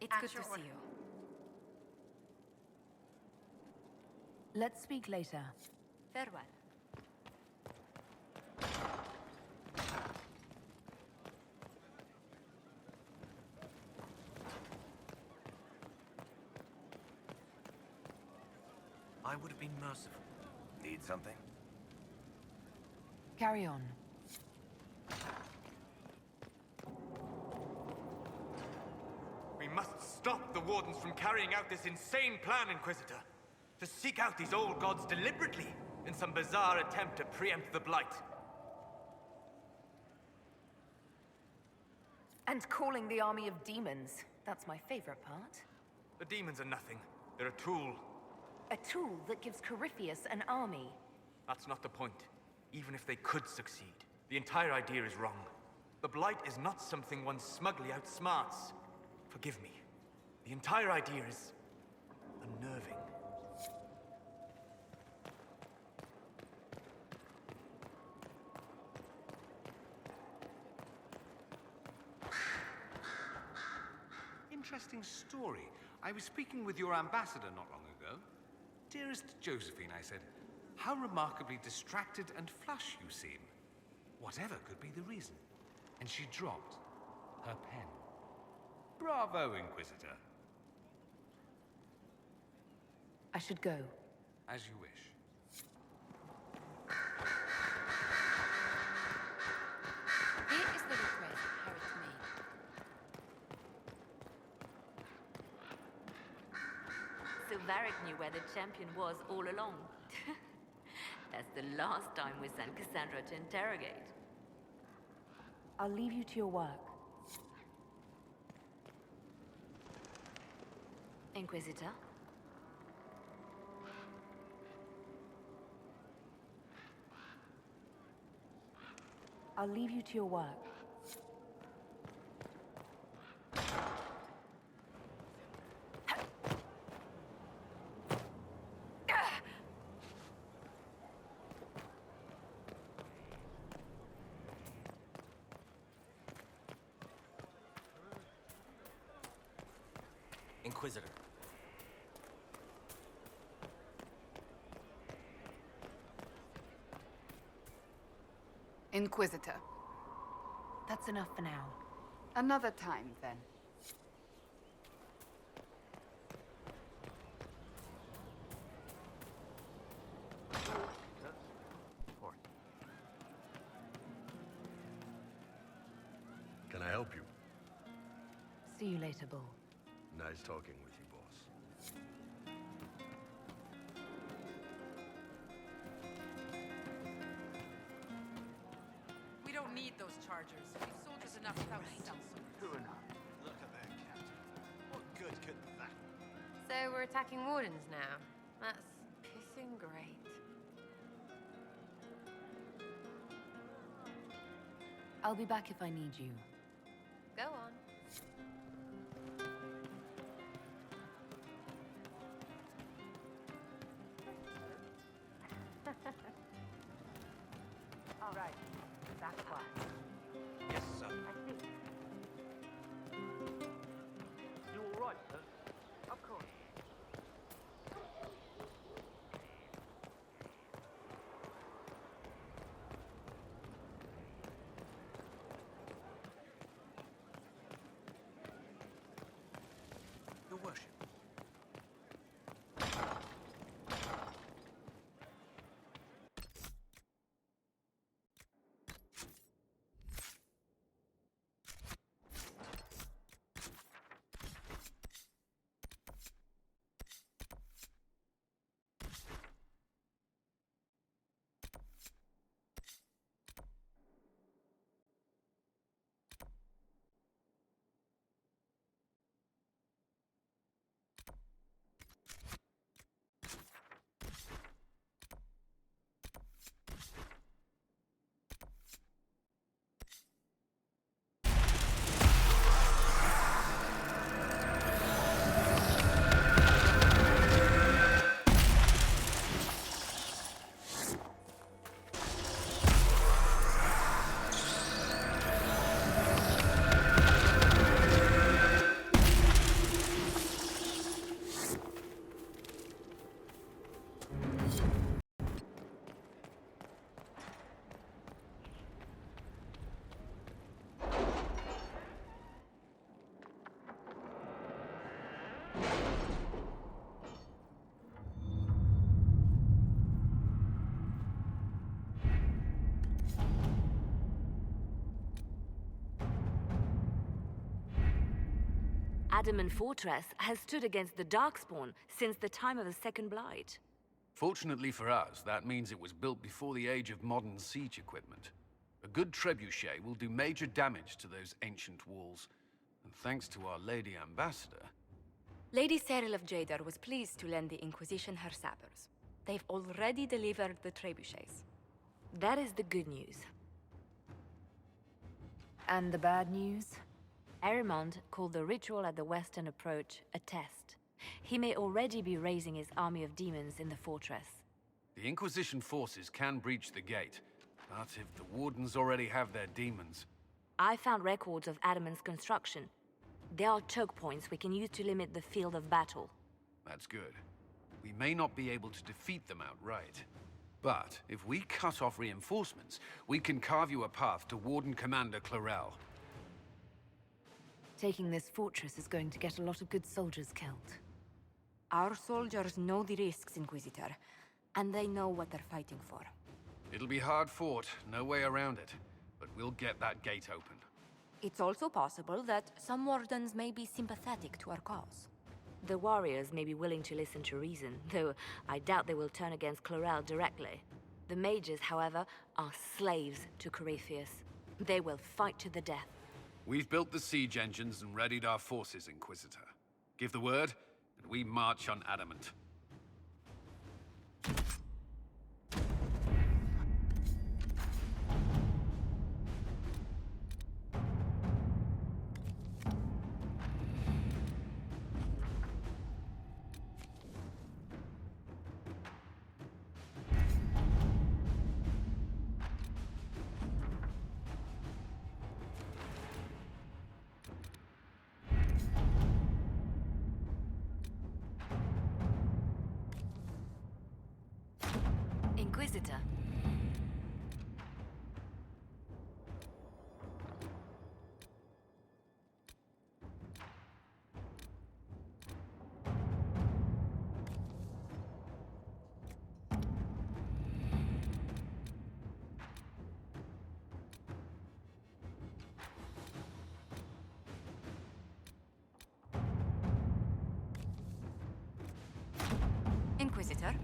It's good to see you. Let's speak later. Farewell. I would have been merciful. Need something? Carry on. We must stop the Wardens from carrying out this insane plan, Inquisitor. To seek out these old gods deliberately in some bizarre attempt to preempt the Blight. And calling the army of demons. That's my favorite part. The demons are nothing. They're a tool. A tool that gives Corypheus an army. That's not the point. Even if they could succeed, the entire idea is wrong. The Blight is not something one smugly outsmarts. Forgive me. The entire idea is unnerving. Interesting story. I was speaking with your ambassador not long ago. Dearest Josephine, I said, how remarkably distracted and flush you seem. Whatever could be the reason. And she dropped her pen. Bravo, Inquisitor. I should go. As you wish. Here is the request Harriet made. So Varric knew where the champion was all along. That's the last time we sent Cassandra to interrogate. I'll leave you to your work. Inquisitor? I'll leave you to your work. Inquisitor. Inquisitor. That's enough for now. Another time, then. Can I help you? See you later, Bull. Nice talking with you, boss. We don't need those chargers. We've sold us enough without self True enough. Look at that, Captain. What good could that? So we're attacking Wardens now. That's pissing great. I'll be back if I need you. Go on. All right. That's why. Yes, sir. You all right, sir? Of course. Your worship. Adamant Fortress has stood against the Darkspawn since the time of the Second Blight. Fortunately for us, that means it was built before the age of modern siege equipment. A good trebuchet will do major damage to those ancient walls. And thanks to our Lady Ambassador... Lady Cyril of Jadar was pleased to lend the Inquisition her sabers. They've already delivered the trebuchets. That is the good news. And the bad news? Erimond called the ritual at the western approach a test. He may already be raising his army of demons in the fortress. The Inquisition forces can breach the gate, but if the Wardens already have their demons... I found records of Adamant's construction. There are choke points we can use to limit the field of battle. That's good. We may not be able to defeat them outright. But if we cut off reinforcements, we can carve you a path to Warden Commander Clarel. Taking this fortress is going to get a lot of good soldiers killed. Our soldiers know the risks, Inquisitor, and they know what they're fighting for. It'll be hard fought, no way around it, but we'll get that gate open. It's also possible that some Wardens may be sympathetic to our cause. The warriors may be willing to listen to reason, though I doubt they will turn against Clarel directly. The mages, however, are slaves to Corypheus. They will fight to the death. We've built the siege engines and readied our forces, Inquisitor. Give the word, and we march on Adamant. Inquisitor. Inquisitor?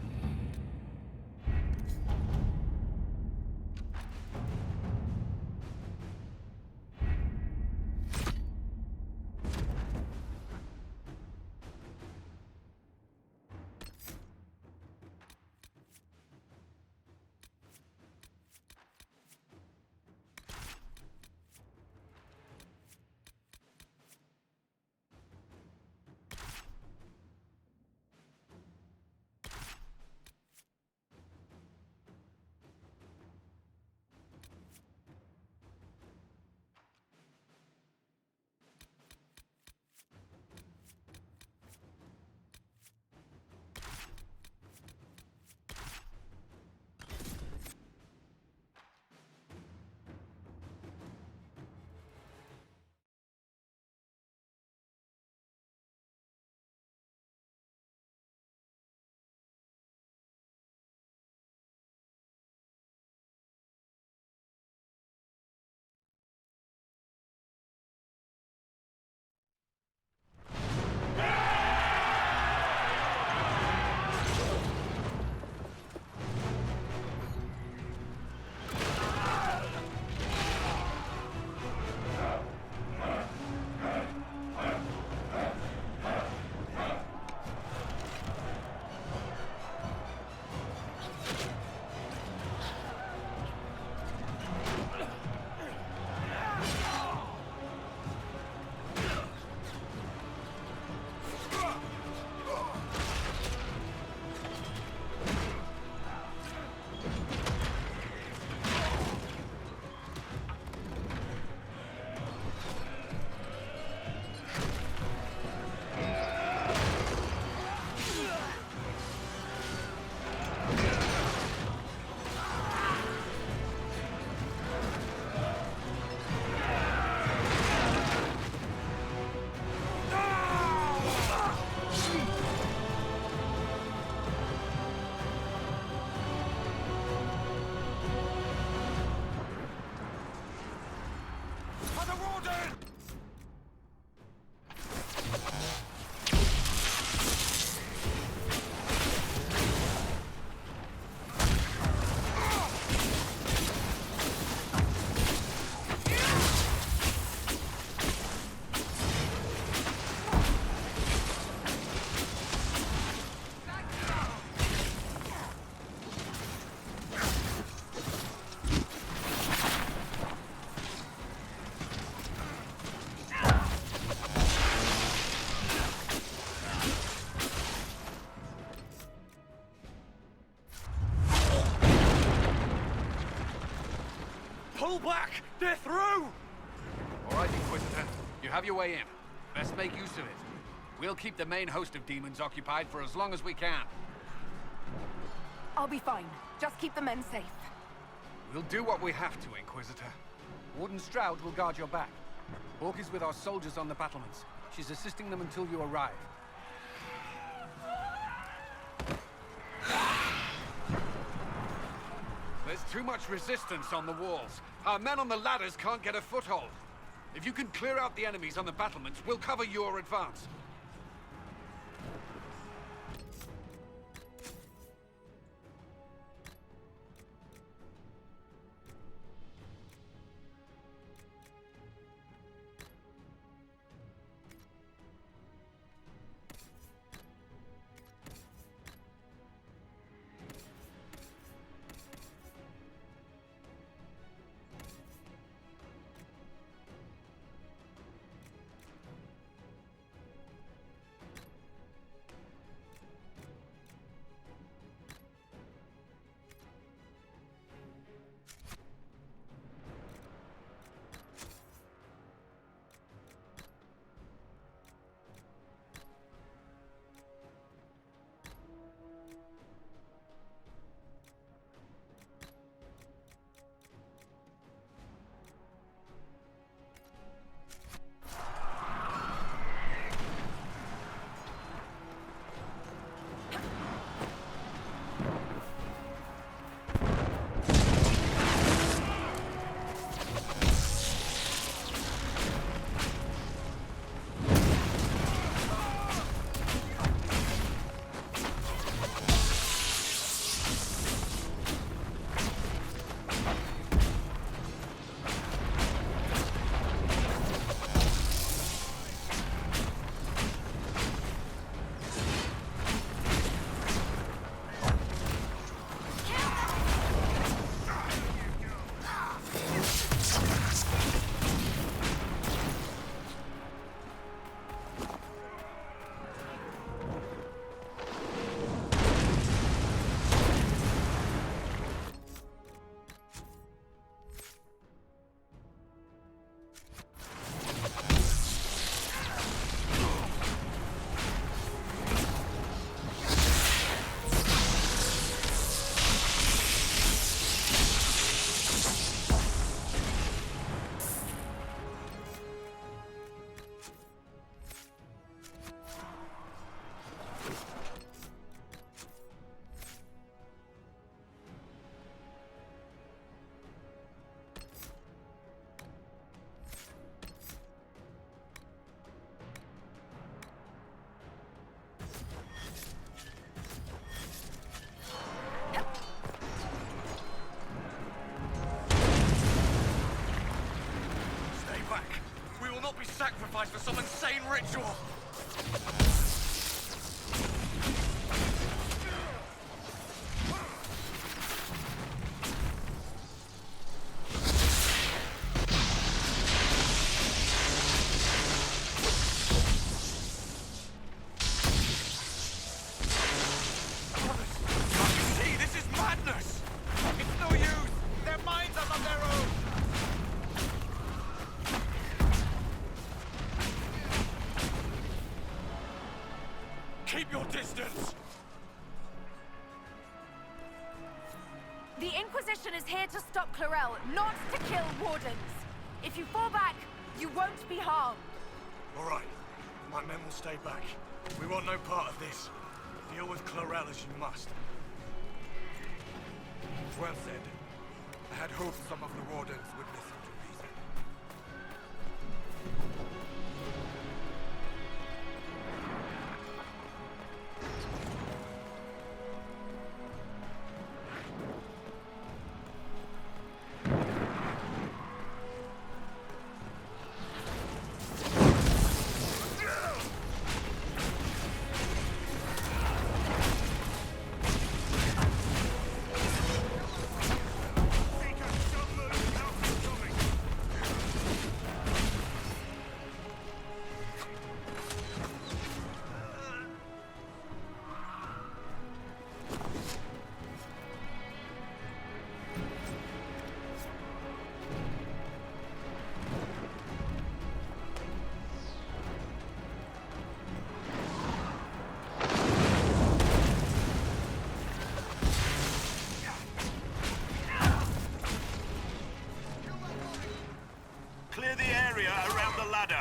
Pull back! They're through! All right, Inquisitor. You have your way in. Best make use of it. We'll keep the main host of demons occupied for as long as we can. I'll be fine. Just keep the men safe. We'll do what we have to, Inquisitor. Warden Stroud will guard your back. Hawke is with our soldiers on the battlements. She's assisting them until you arrive. There's too much resistance on the walls. Our men on the ladders can't get a foothold. If you can clear out the enemies on the battlements, we'll cover your advance. Sacrifice for some insane ritual! See, this is madness! It's no use! Their minds are on their own! Keep your distance! The Inquisition is here to stop Clarel, not to kill Wardens. If you fall back, you won't be harmed. All right. My men will stay back. We want no part of this. Deal with Clarel as you must. Well said. I had hoped some of the Wardens would listen to reason. Clear the area around the ladder.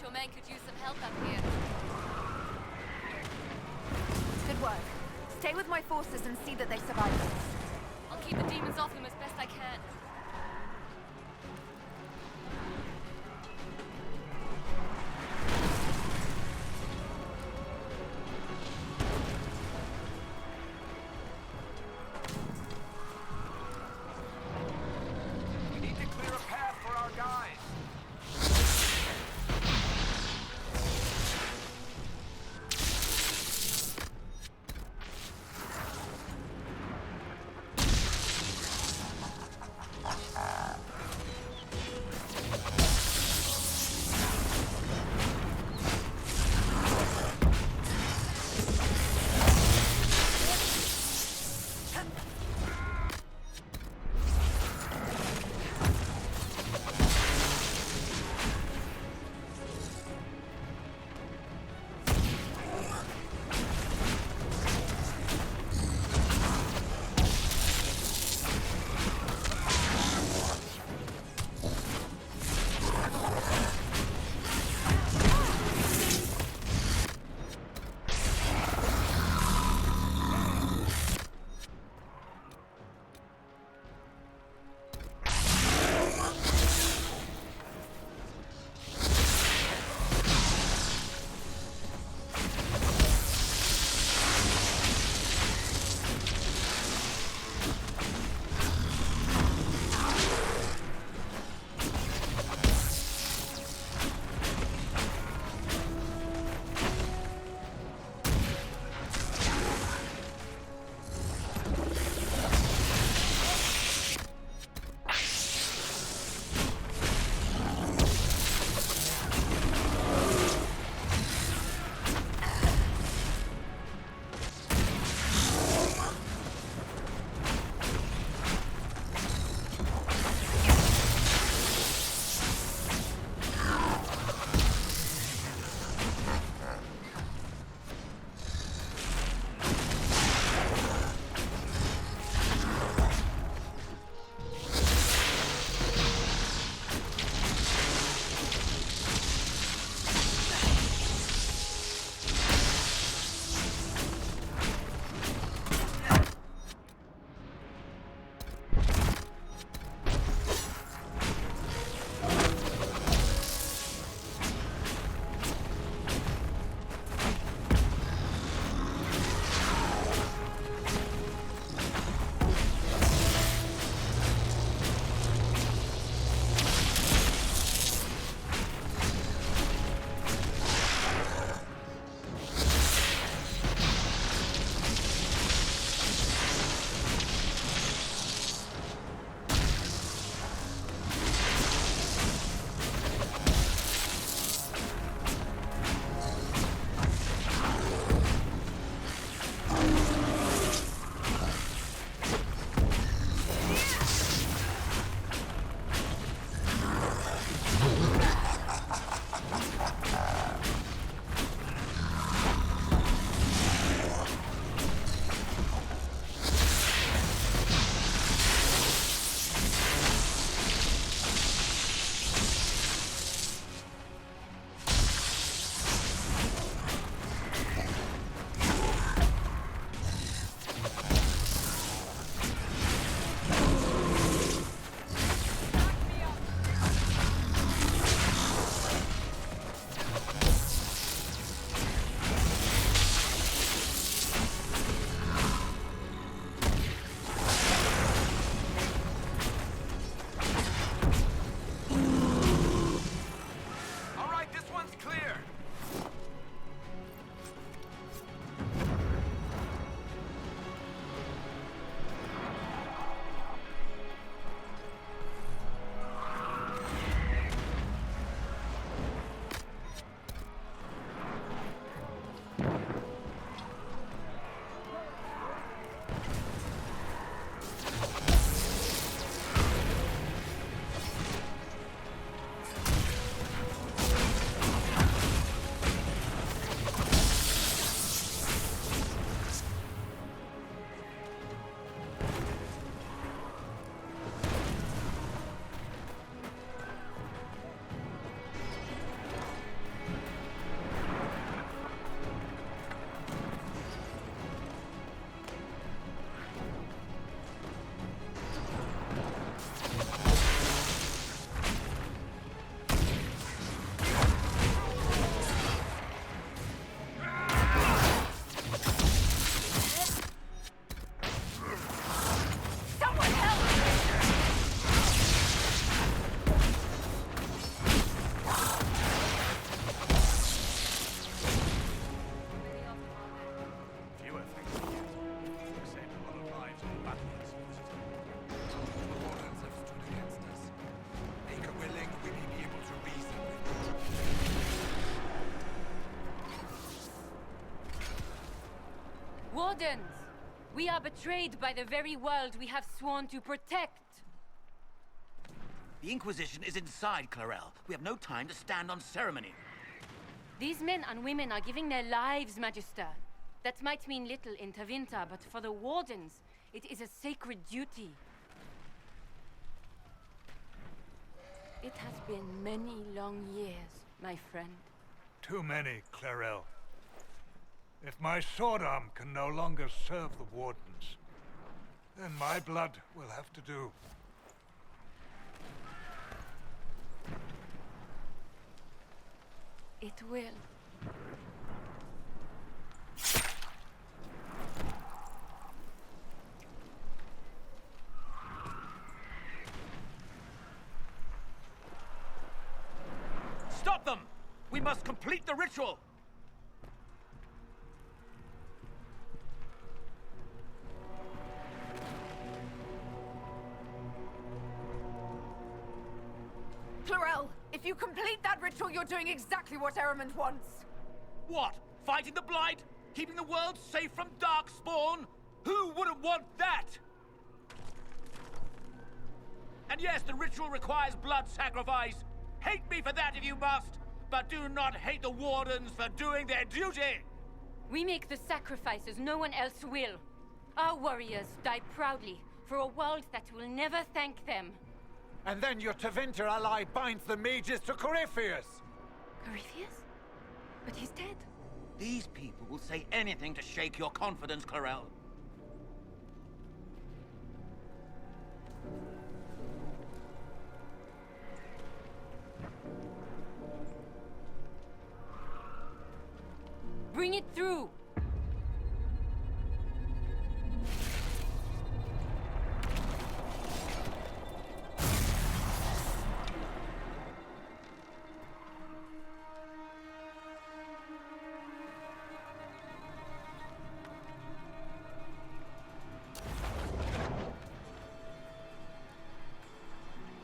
Your men could use some help up here. Good work. Stay with my forces and see that they survive this. I'll keep the demons off them as best I can. We need to clear a path for our guys. Wardens! We are betrayed by the very world we have sworn to protect. The Inquisition is inside Clarel. We have no time to stand on ceremony. These men and women are giving their lives, Magister. That might mean little in Tevinter, but for the Wardens, it is a sacred duty. It has been many long years, my friend. Too many, Clarel. If my sword arm can no longer serve the Wardens, then my blood will have to do. It will. Stop them! We must complete the ritual! Clarel, if you complete that ritual, you're doing exactly what Ehrman wants. What? Fighting the Blight? Keeping the world safe from Darkspawn? Who wouldn't want that? And yes, the ritual requires blood sacrifice. Hate me for that if you must, but do not hate the Wardens for doing their duty! We make the sacrifices no one else will. Our warriors die proudly for a world that will never thank them. And then your Tevinter ally binds the mages to Corypheus! Corypheus? But he's dead. These people will say anything to shake your confidence, Clarel. Bring it through!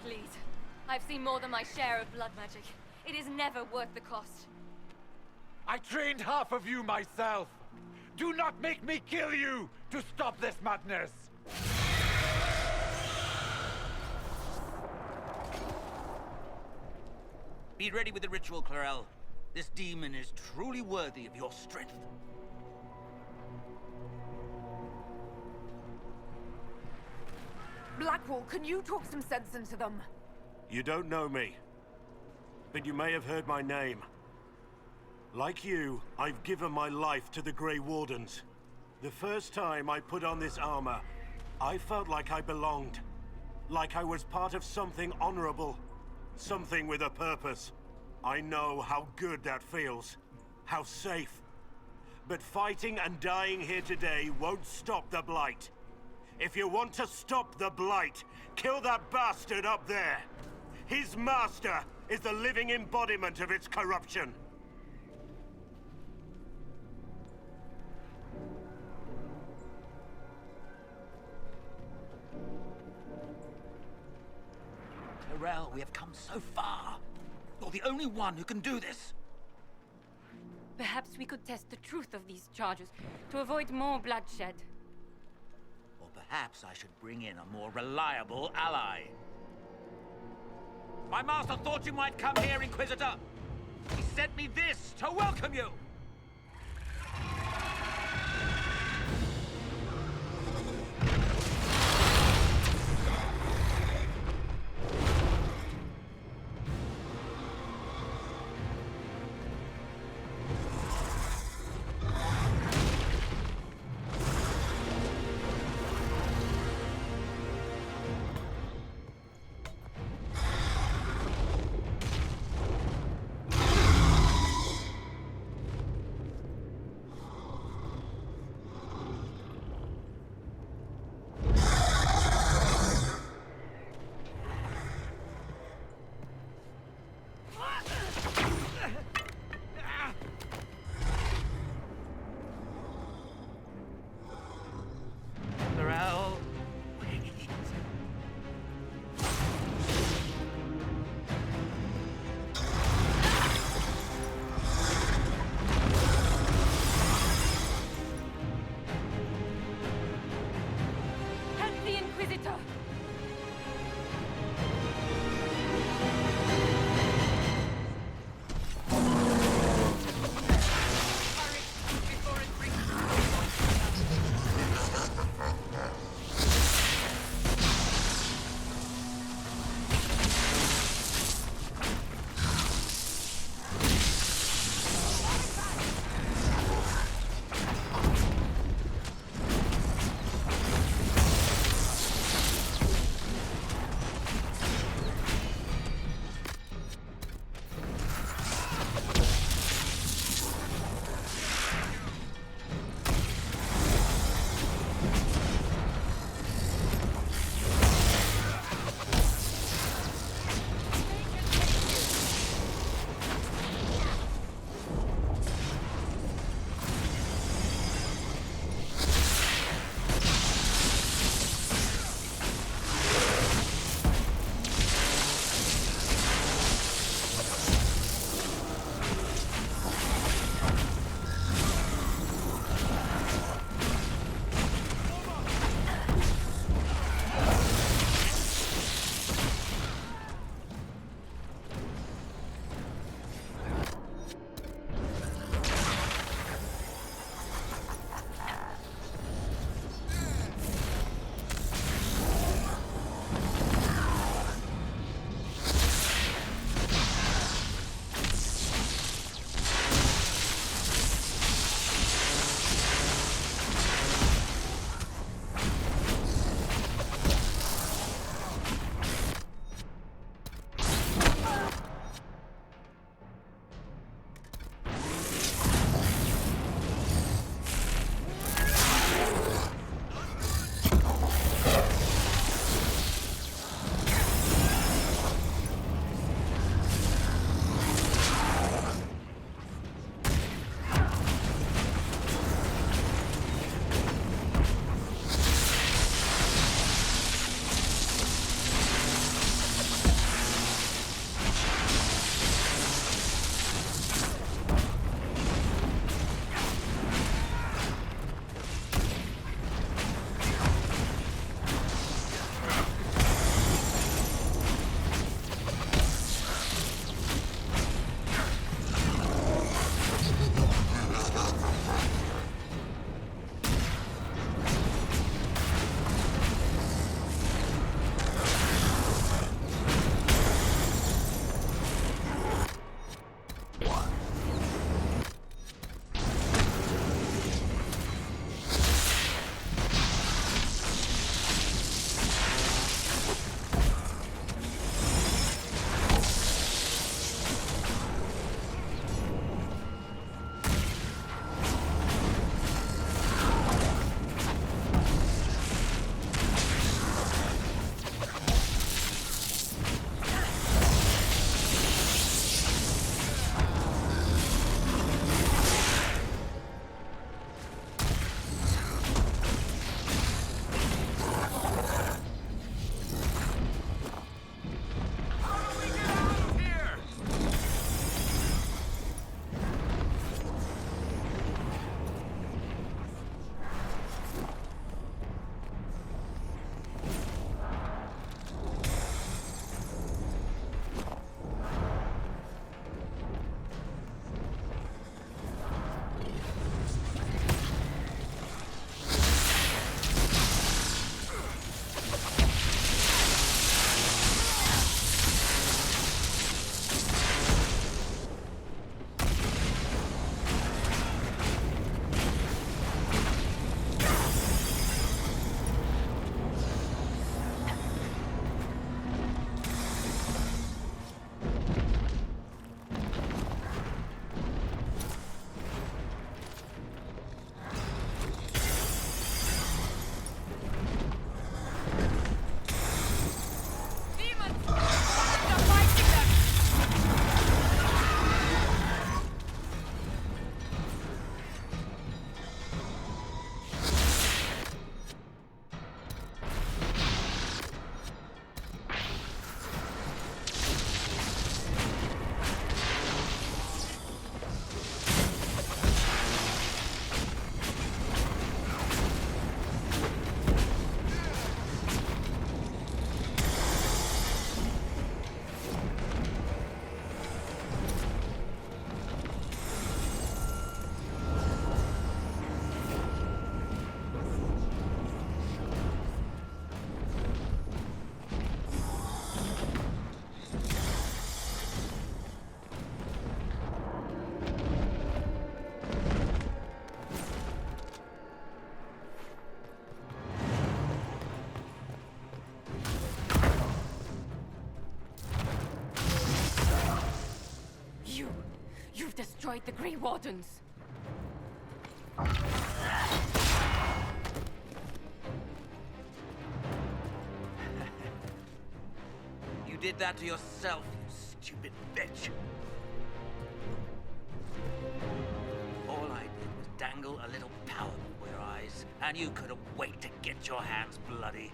Please. I've seen more than my share of blood magic. It is never worth the cost. I trained half of you myself! Do not make me kill you to stop this madness! Be ready with the ritual, Clarel. This demon is truly worthy of your strength. Blackwall, can you talk some sense into them? You don't know me, but you may have heard my name. Like you, I've given my life to the Grey Wardens. The first time I put on this armor, I felt like I belonged. Like I was part of something honorable. Something with a purpose. I know how good that feels. How safe. But fighting and dying here today won't stop the Blight. If you want to stop the Blight, kill that bastard up there. His master is the living embodiment of its corruption. Clarel, we have come so far. You're the only one who can do this. Perhaps we could test the truth of these charges to avoid more bloodshed. Or perhaps I should bring in a more reliable ally. My master thought you might come here, Inquisitor. He sent me this to welcome you. destroyed the Grey Wardens. You did that to yourself, you stupid bitch. All I did was dangle a little power before your eyes, and you couldn't wait to get your hands bloody.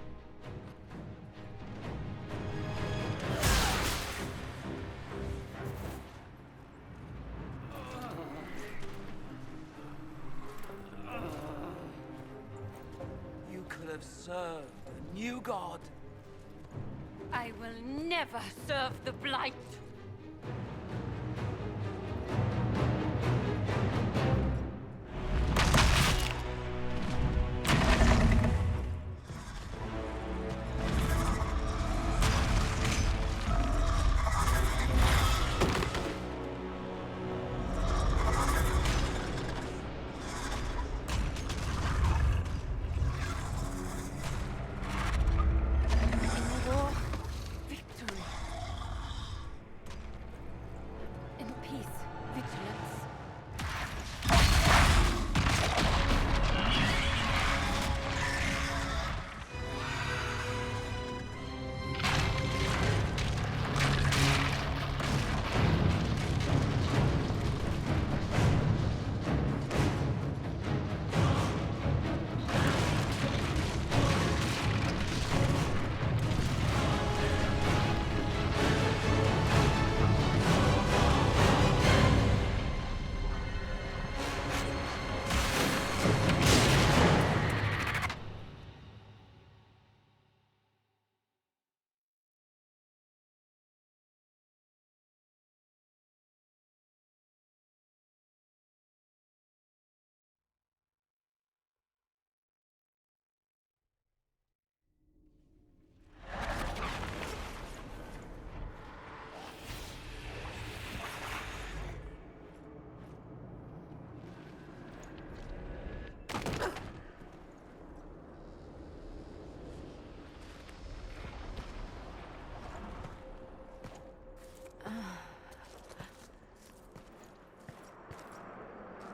You could have served a new god. I will never serve the Blight!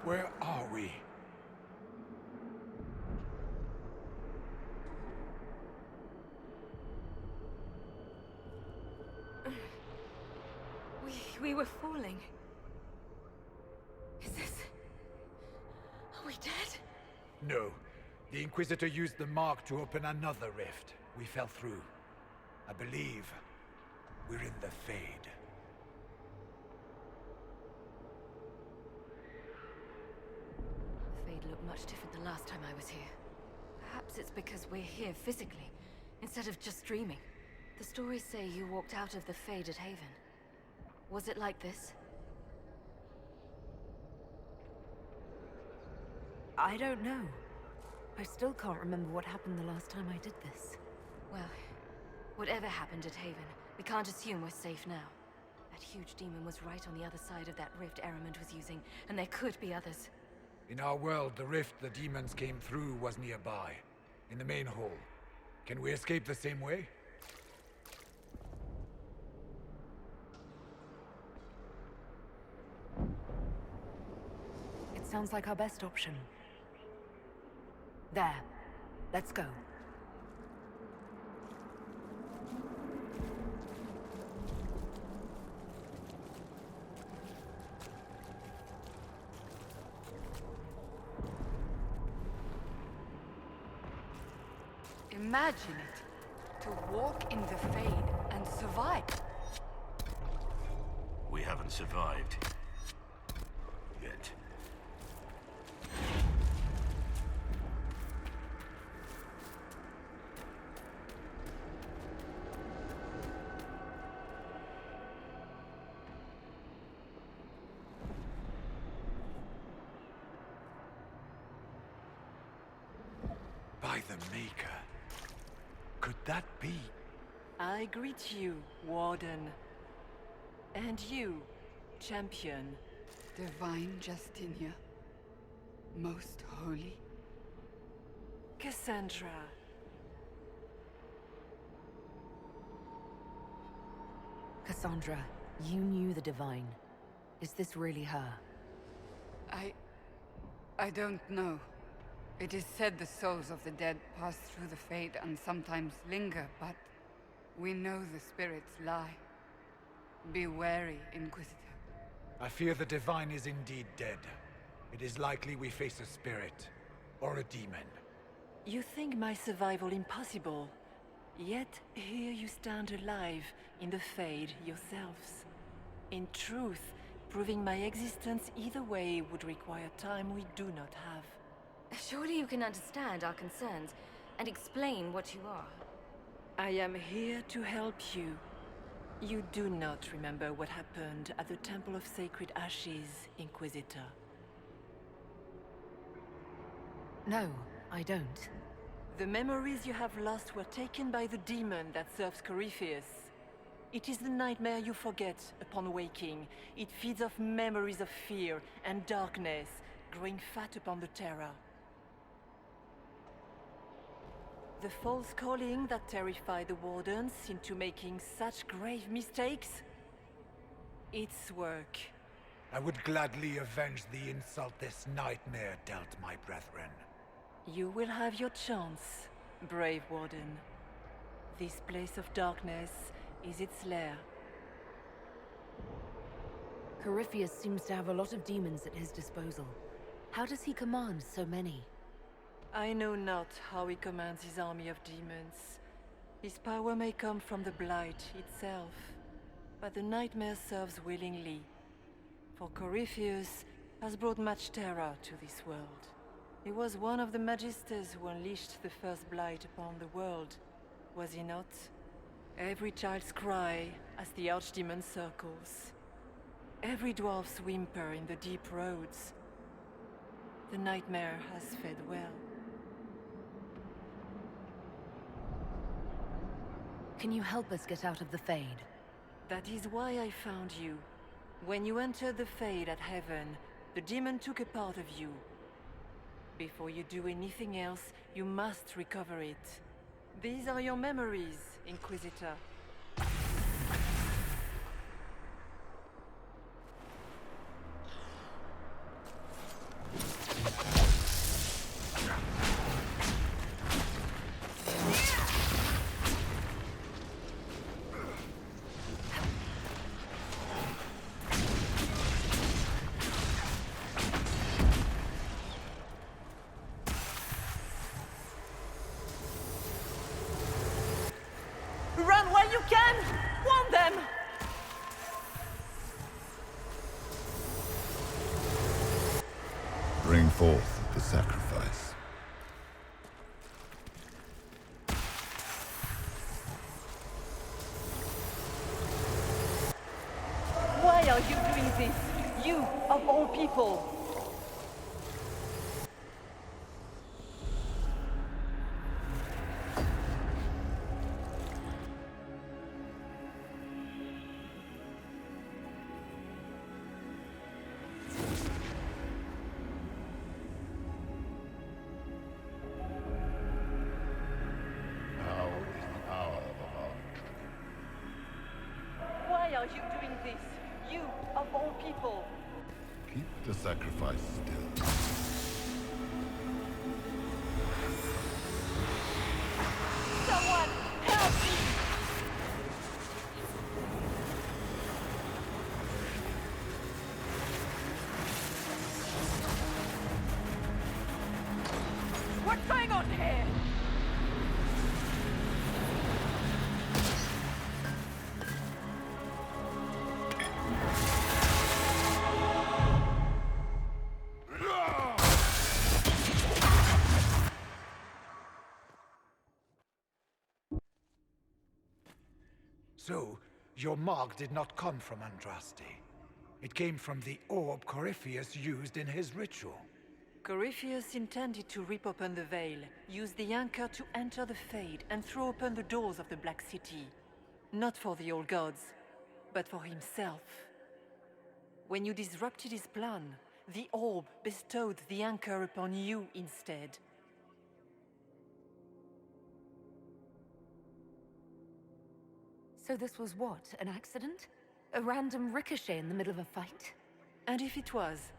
Where are we? We were falling. Is this... Are we dead? No. The Inquisitor used the mark to open another rift. We fell through. I believe we're in the Fade. The Fade looked much different the last time I was here. Perhaps it's because we're here physically, instead of just dreaming. The stories say you walked out of the Fade at Haven. Was it like this? I don't know. I still can't remember what happened the last time I did this. Well, whatever happened at Haven, we can't assume we're safe now. That huge demon was right on the other side of that rift Eramond was using, and there could be others. In our world, the rift the demons came through was nearby, in the main hall. Can we escape the same way? It sounds like our best option. There. Let's go. Imagine it. To walk in the Fade and survive. We haven't survived. Yet. By the Maker. Could that be? I greet you, Warden. And you, Champion. Divine Justinia. Most holy. Cassandra. Cassandra, you knew the Divine. Is this really her? I don't know. It is said the souls of the dead pass through the Fade and sometimes linger, but we know the spirits lie. Be wary, Inquisitor. I fear the Divine is indeed dead. It is likely we face a spirit, or a demon. You think my survival impossible, yet here you stand alive in the Fade yourselves. In truth, proving my existence either way would require time we do not have. Surely you can understand our concerns and explain what you are. I am here to help you. You do not remember what happened at the Temple of Sacred Ashes, Inquisitor. No, I don't. The memories you have lost were taken by the demon that serves Corypheus. It is the nightmare you forget upon waking. It feeds off memories of fear and darkness, growing fat upon the terror. The false calling that terrified the Wardens into making such grave mistakes? Its work. I would gladly avenge the insult this nightmare dealt my brethren. You will have your chance, brave Warden. This place of darkness is its lair. Corypheus seems to have a lot of demons at his disposal. How does he command so many? I know not how he commands his army of demons. His power may come from the Blight itself, but the nightmare serves willingly. For Corypheus has brought much terror to this world. He was one of the Magisters who unleashed the first Blight upon the world, was he not? Every child's cry as the Archdemon circles. Every dwarf's whimper in the deep roads. The nightmare has fed well. Can you help us get out of the Fade? That is why I found you. When you entered the Fade at Heaven, the demon took a part of you. Before you do anything else, you must recover it. These are your memories, Inquisitor. Run while you can! Warn them! Bring forth the sacrifice. Why are you doing this? You, of all people! Why are you doing this? You, of all people! Keep the sacrifice still. Someone, help me! What's going on here? So, your mark did not come from Andraste. It came from the orb Corypheus used in his ritual. Corypheus intended to rip open the veil, use the anchor to enter the Fade, and throw open the doors of the Black City. Not for the old gods, but for himself. When you disrupted his plan, the orb bestowed the anchor upon you instead. So this was what, an accident? A random ricochet in the middle of a fight? And if it was?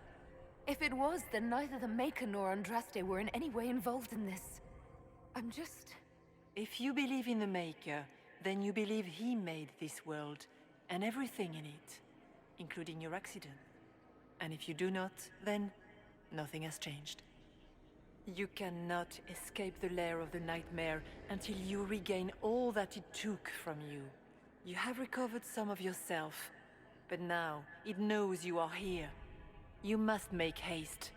If it was, then neither the Maker nor Andraste were in any way involved in this. I'm just... If you believe in the Maker, then you believe he made this world, and everything in it, including your accident. And if you do not, then nothing has changed. You cannot escape the lair of the Nightmare until you regain all that it took from you. You have recovered some of yourself, but now it knows you are here. You must make haste.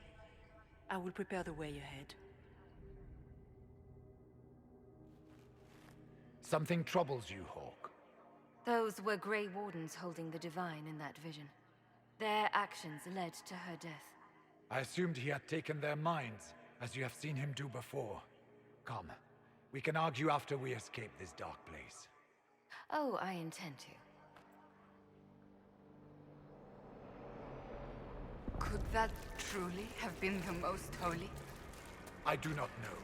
I will prepare the way ahead. Something troubles you, Hawke. Those were Grey Wardens holding the Divine in that vision. Their actions led to her death. I assumed he had taken their minds, as you have seen him do before. Come, we can argue after we escape this dark place. Oh, I intend to. Could that truly have been the most holy? I do not know.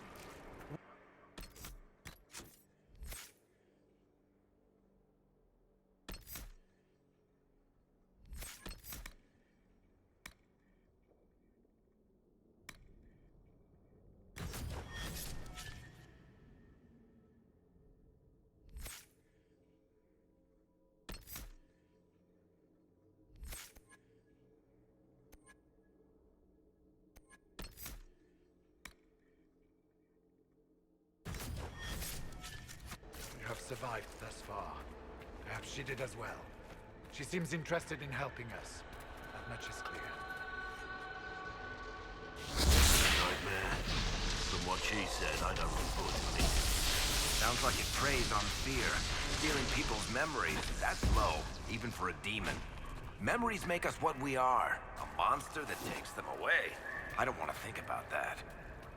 Survived thus far. Perhaps she did as well. She seems interested in helping us. That much is clear. Nightmare. From what she said, I don't report to me. Sounds like it preys on fear. Stealing people's memories, that's low, even for a demon. Memories make us what we are. A monster that takes them away. I don't want to think about that.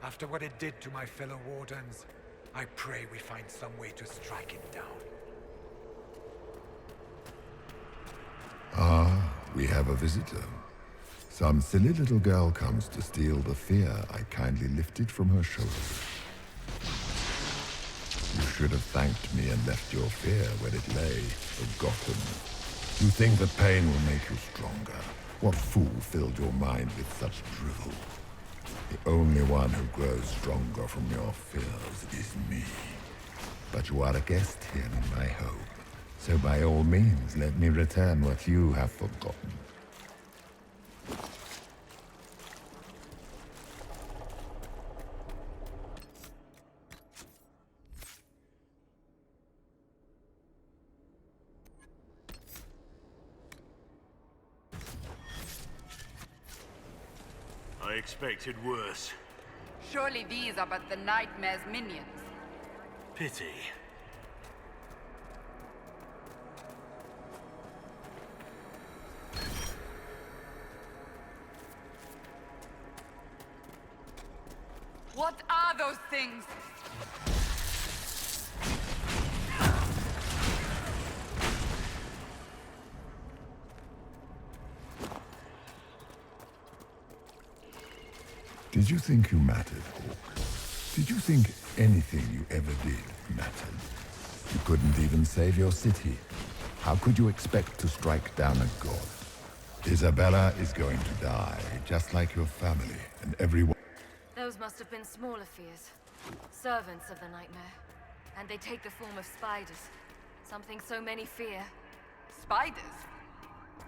After what it did to my fellow Wardens, I pray we find some way to strike it down. Ah, we have a visitor. Some silly little girl comes to steal the fear I kindly lifted from her shoulders. You should have thanked me and left your fear where it lay, forgotten. You think that pain will make you stronger. What fool filled your mind with such drivel? The only one who grows stronger from your fears is me. But you are a guest here in my home, so by all means let me return what you have forgotten. I expected worse. Surely these are but the Nightmare's minions. Pity. What are those things? Did you think you mattered, Hawke? Did you think anything you ever did mattered? You couldn't even save your city. How could you expect to strike down a god? Isabella is going to die, just like your family and everyone. Those must have been smaller fears. Servants of the Nightmare. And they take the form of spiders. Something so many fear. Spiders?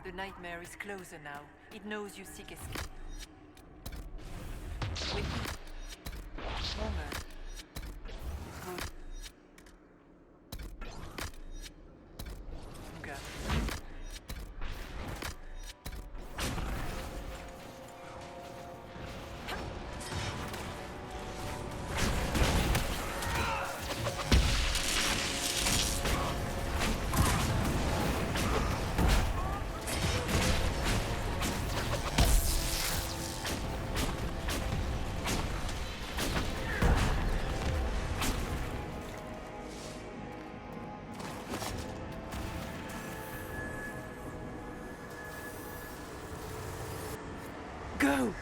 The Nightmare is closer now. It knows you seek escape. Wait. Moment. Good. Okay. Go!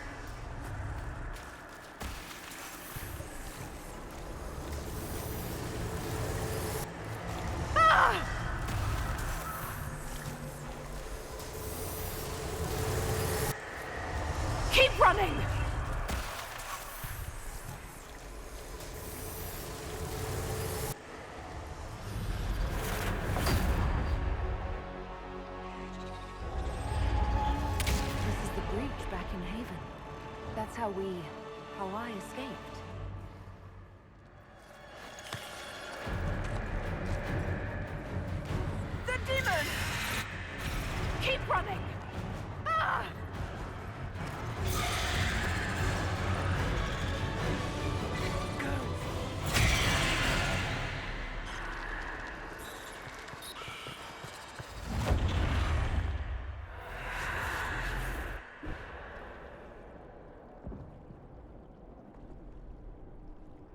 Ah! Keep running! running! This is the breach back in Haven. That's how I escaped. The demon! Keep running! Ah!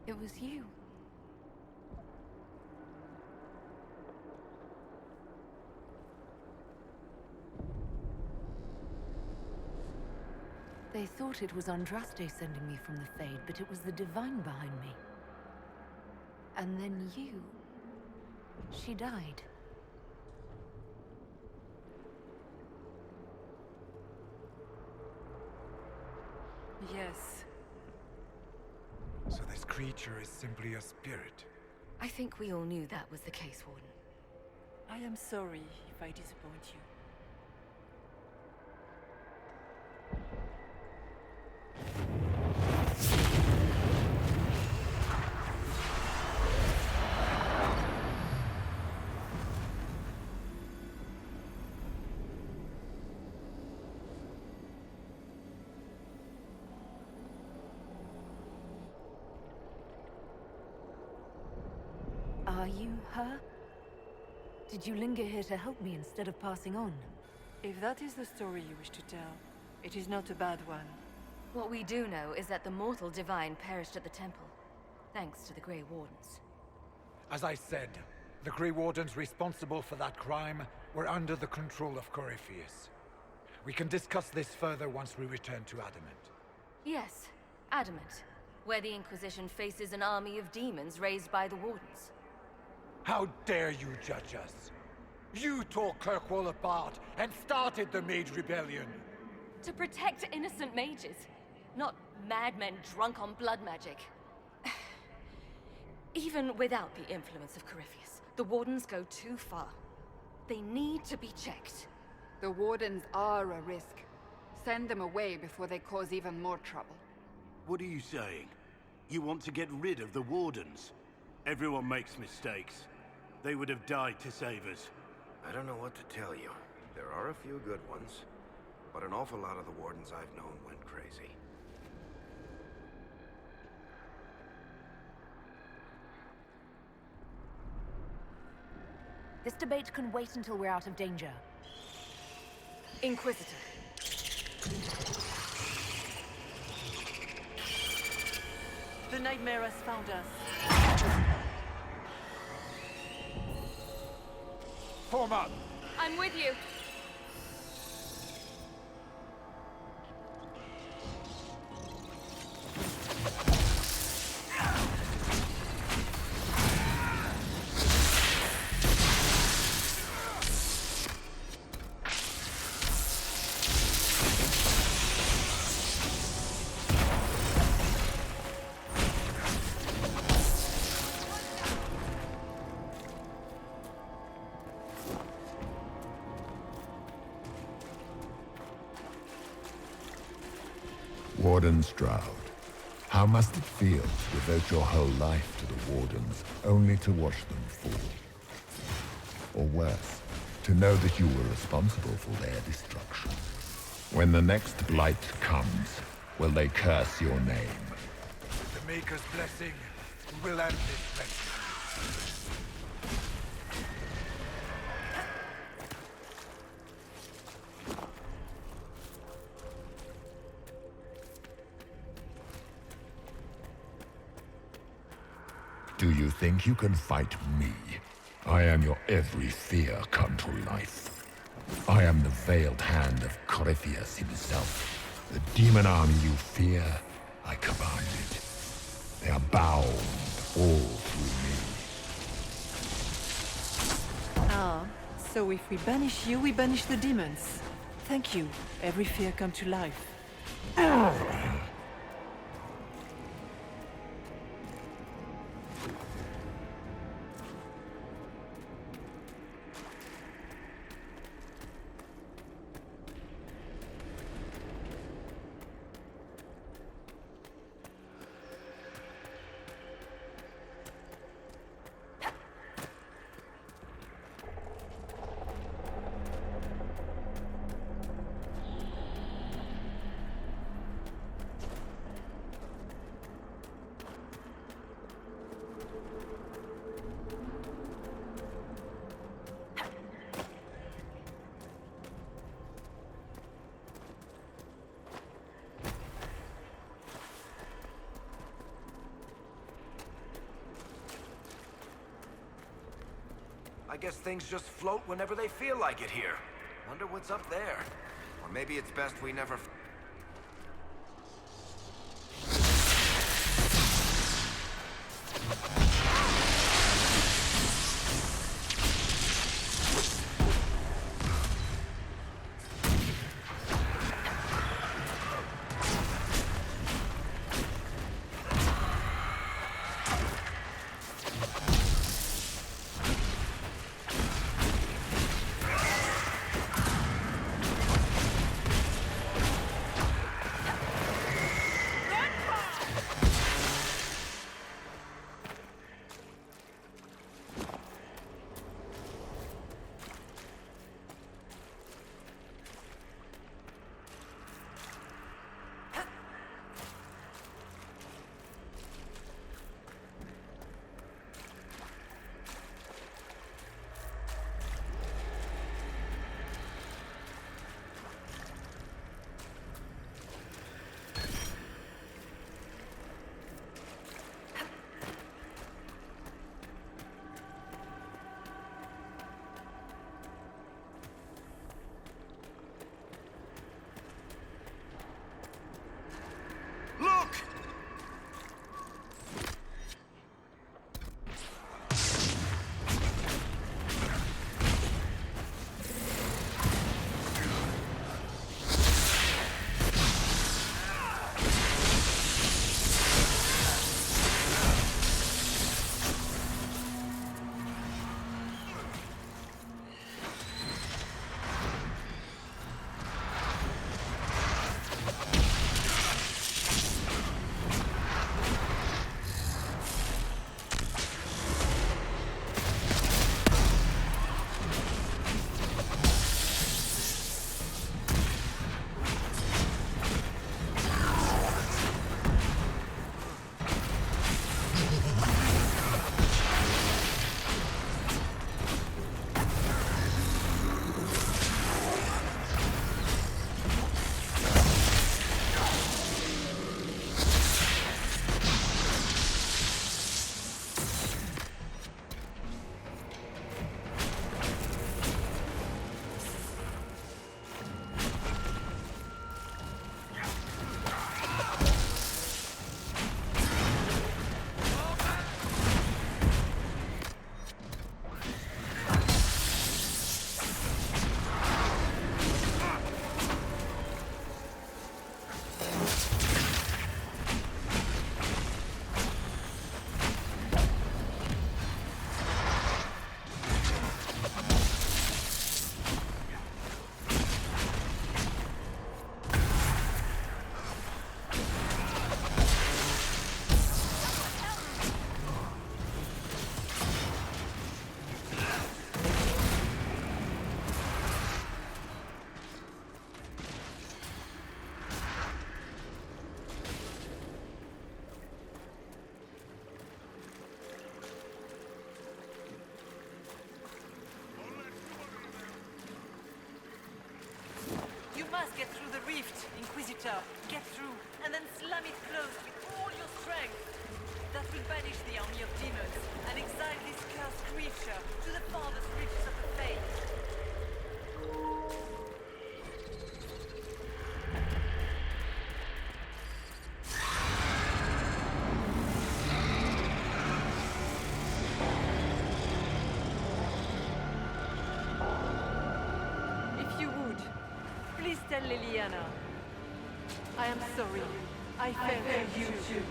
It was you. They thought it was Andraste sending me from the Fade, but it was the Divine behind me. And then you... She died. Yes. So this creature is simply a spirit? I think we all knew that was the case, Warden. I am sorry if I disappoint you. Are you her? Did you linger here to help me instead of passing on? If that is the story you wish to tell, it is not a bad one. What we do know is that the mortal divine perished at the temple, thanks to the Grey Wardens. As I said, the Grey Wardens responsible for that crime were under the control of Corypheus. We can discuss this further once we return to Adamant. Yes, Adamant, where the Inquisition faces an army of demons raised by the Wardens. How dare you judge us? You tore Kirkwall apart and started the Mage Rebellion! To protect innocent mages, not madmen drunk on blood magic. Even without the influence of Corypheus, the Wardens go too far. They need to be checked. The Wardens are a risk. Send them away before they cause even more trouble. What are you saying? You want to get rid of the Wardens? Everyone makes mistakes. They would have died to save us. I don't know what to tell you. There are a few good ones, but an awful lot of the Wardens I've known went crazy. This debate can wait until we're out of danger. Inquisitor. The nightmare has found us. Form up! I'm with you. Warden Stroud, how must it feel to devote your whole life to the Wardens, only to watch them fall? Or worse, to know that you were responsible for their destruction. When the next blight comes, will they curse your name? With the Maker's blessing, we will end this venture. Do you think you can fight me? I am your every fear come to life. I am the veiled hand of Corypheus himself. The demon army you fear, I commanded. They are bound all through me. Ah, so if we banish you, we banish the demons. Thank you. Every fear come to life. I guess things just float whenever they feel like it here. Wonder what's up there. Or maybe it's best we never... Get through the rift, Inquisitor. Get through, and then slam it closed with all your strength. That will banish the army of demons and exile this cursed creature to the farthest reaches of the Fade. If you would, please tell Liliana. I am sorry. I failed you too.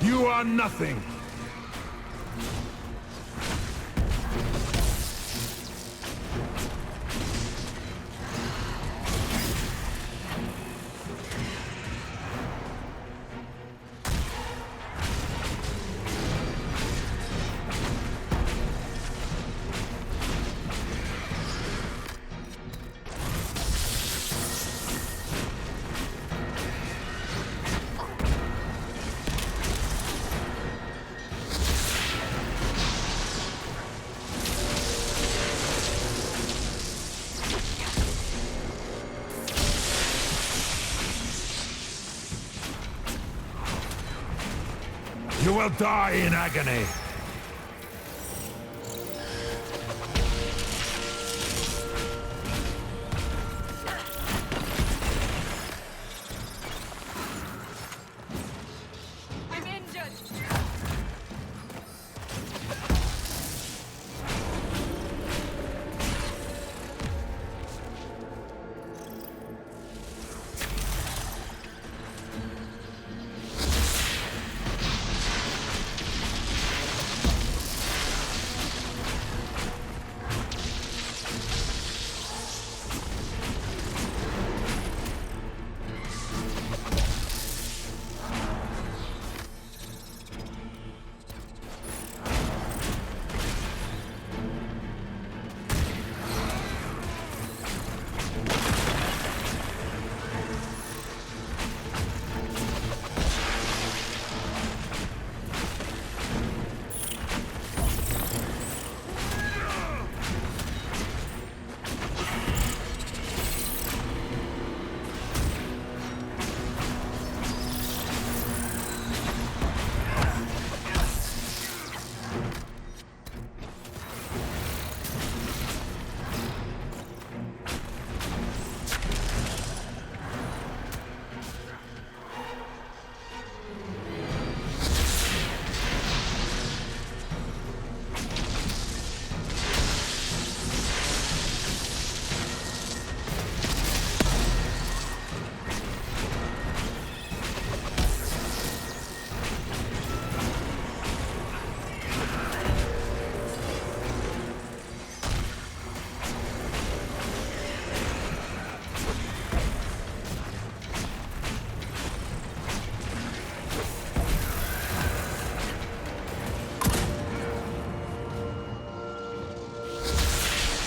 You are nothing! You will die in agony! I'm injured!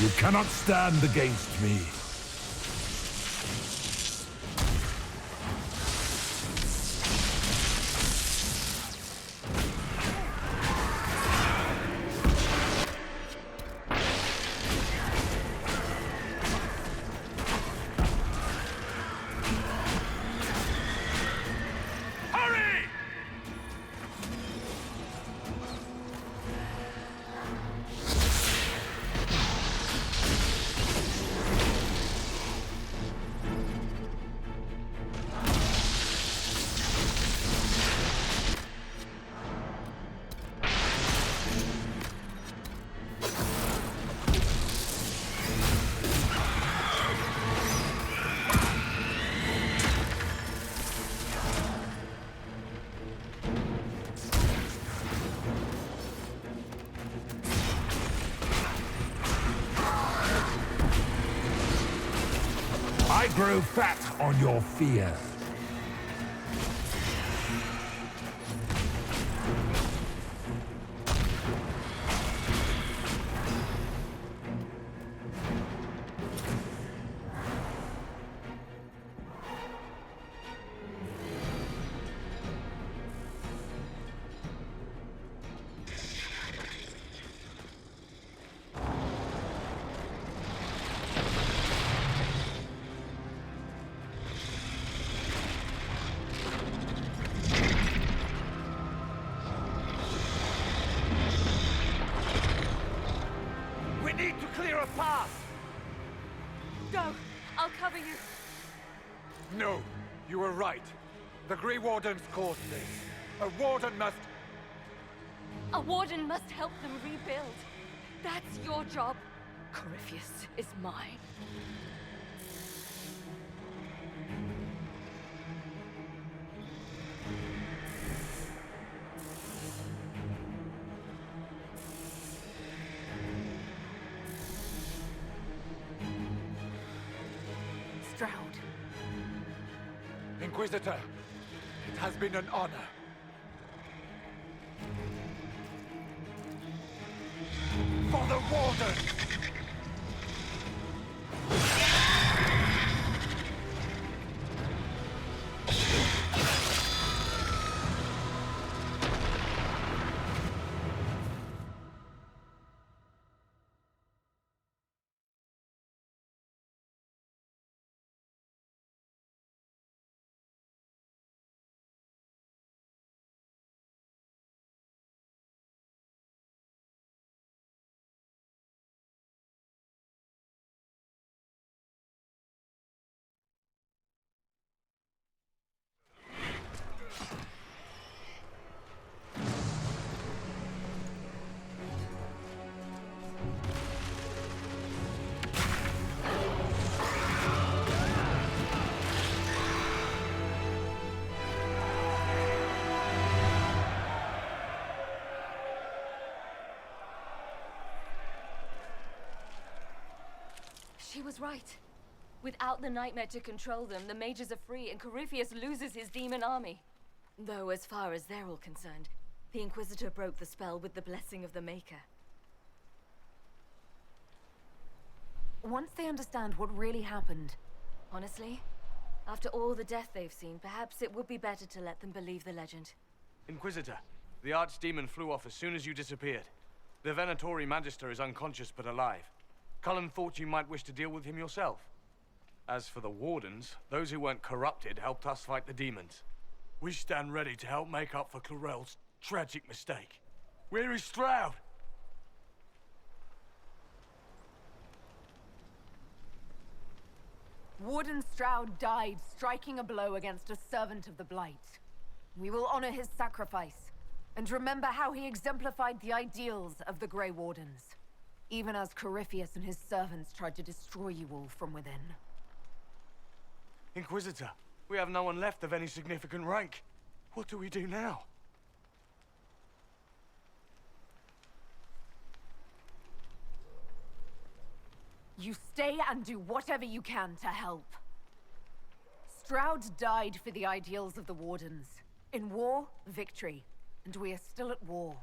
You cannot stand against me. I grow fat on your fear. Go! I'll cover you. No, you were right. The Grey Wardens caused this. A warden must... A warden must help them rebuild. That's your job. Corypheus is mine. Stroud. Inquisitor, it has been an honor. For the Warden! She was right. Without the nightmare to control them, the mages are free and Corypheus loses his demon army. Though as far as they're all concerned, the Inquisitor broke the spell with the blessing of the Maker. Once they understand what really happened... Honestly, after all the death they've seen, perhaps it would be better to let them believe the legend. Inquisitor, the Archdemon flew off as soon as you disappeared. The Venatori Magister is unconscious but alive. Cullen thought you might wish to deal with him yourself. As for the Wardens, those who weren't corrupted helped us fight the demons. We stand ready to help make up for Clarel's tragic mistake. Where is Stroud? Warden Stroud died striking a blow against a servant of the Blight. We will honor his sacrifice, and remember how he exemplified the ideals of the Grey Wardens. Even as Corypheus and his servants tried to destroy you all from within. Inquisitor, we have no one left of any significant rank. What do we do now? You stay and do whatever you can to help. Stroud died for the ideals of the Wardens. In war, victory. And we are still at war.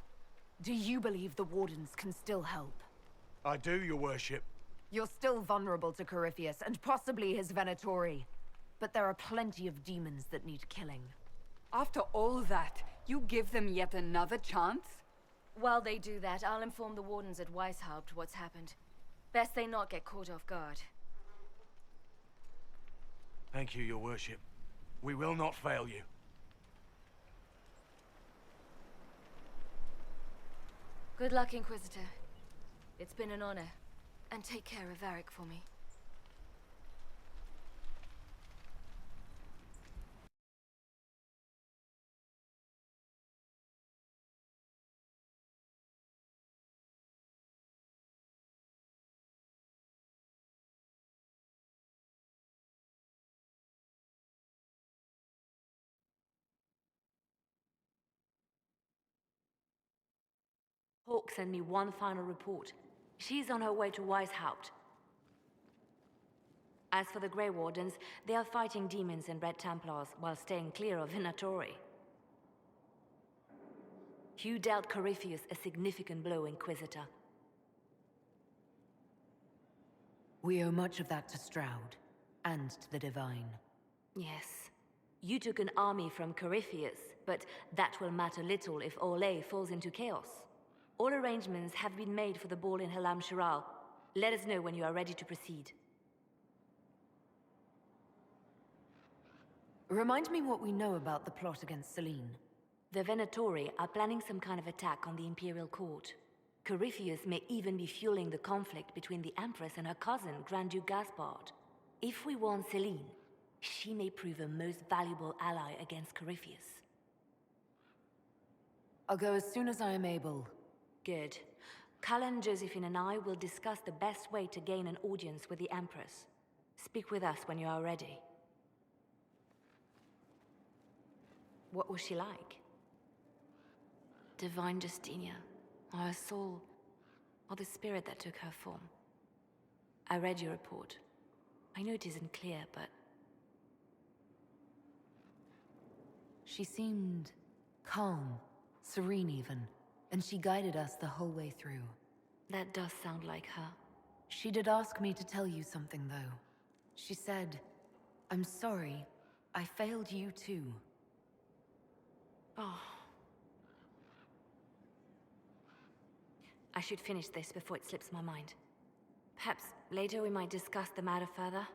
Do you believe the Wardens can still help? I do, your worship. You're still vulnerable to Corypheus, and possibly his Venatori. But there are plenty of demons that need killing. After all that, you give them yet another chance? While they do that, I'll inform the Wardens at Weishaupt what's happened. Best they not get caught off guard. Thank you, your worship. We will not fail you. Good luck, Inquisitor. It's been an honor. And take care of Varric for me. Hawke sent me one final report. She's on her way to Weishaupt. As for the Grey Wardens, they are fighting demons and Red Templars while staying clear of Venatori. You dealt Corypheus a significant blow, Inquisitor. We owe much of that to Stroud, and to the Divine. Yes. You took an army from Corypheus, but that will matter little if Orlais falls into chaos. All arrangements have been made for the ball in Halam Shiral. Let us know when you are ready to proceed. Remind me what we know about the plot against Selene. The Venatori are planning some kind of attack on the Imperial Court. Corypheus may even be fueling the conflict between the Empress and her cousin, Grand Duke Gaspard. If we warn Celine, she may prove a most valuable ally against Corypheus. I'll go as soon as I am able. Good. Cullen, Josephine, and I will discuss the best way to gain an audience with the Empress. Speak with us when you are ready. What was she like? Divine Justinia, or her soul, or the spirit that took her form. I read your report. I know it isn't clear, but... She seemed calm, serene even, and she guided us the whole way through. That does sound like her. She did ask me to tell you something, though. She said, "I'm sorry, I failed you too." Oh. I should finish this before it slips my mind. Perhaps later we might discuss the matter further.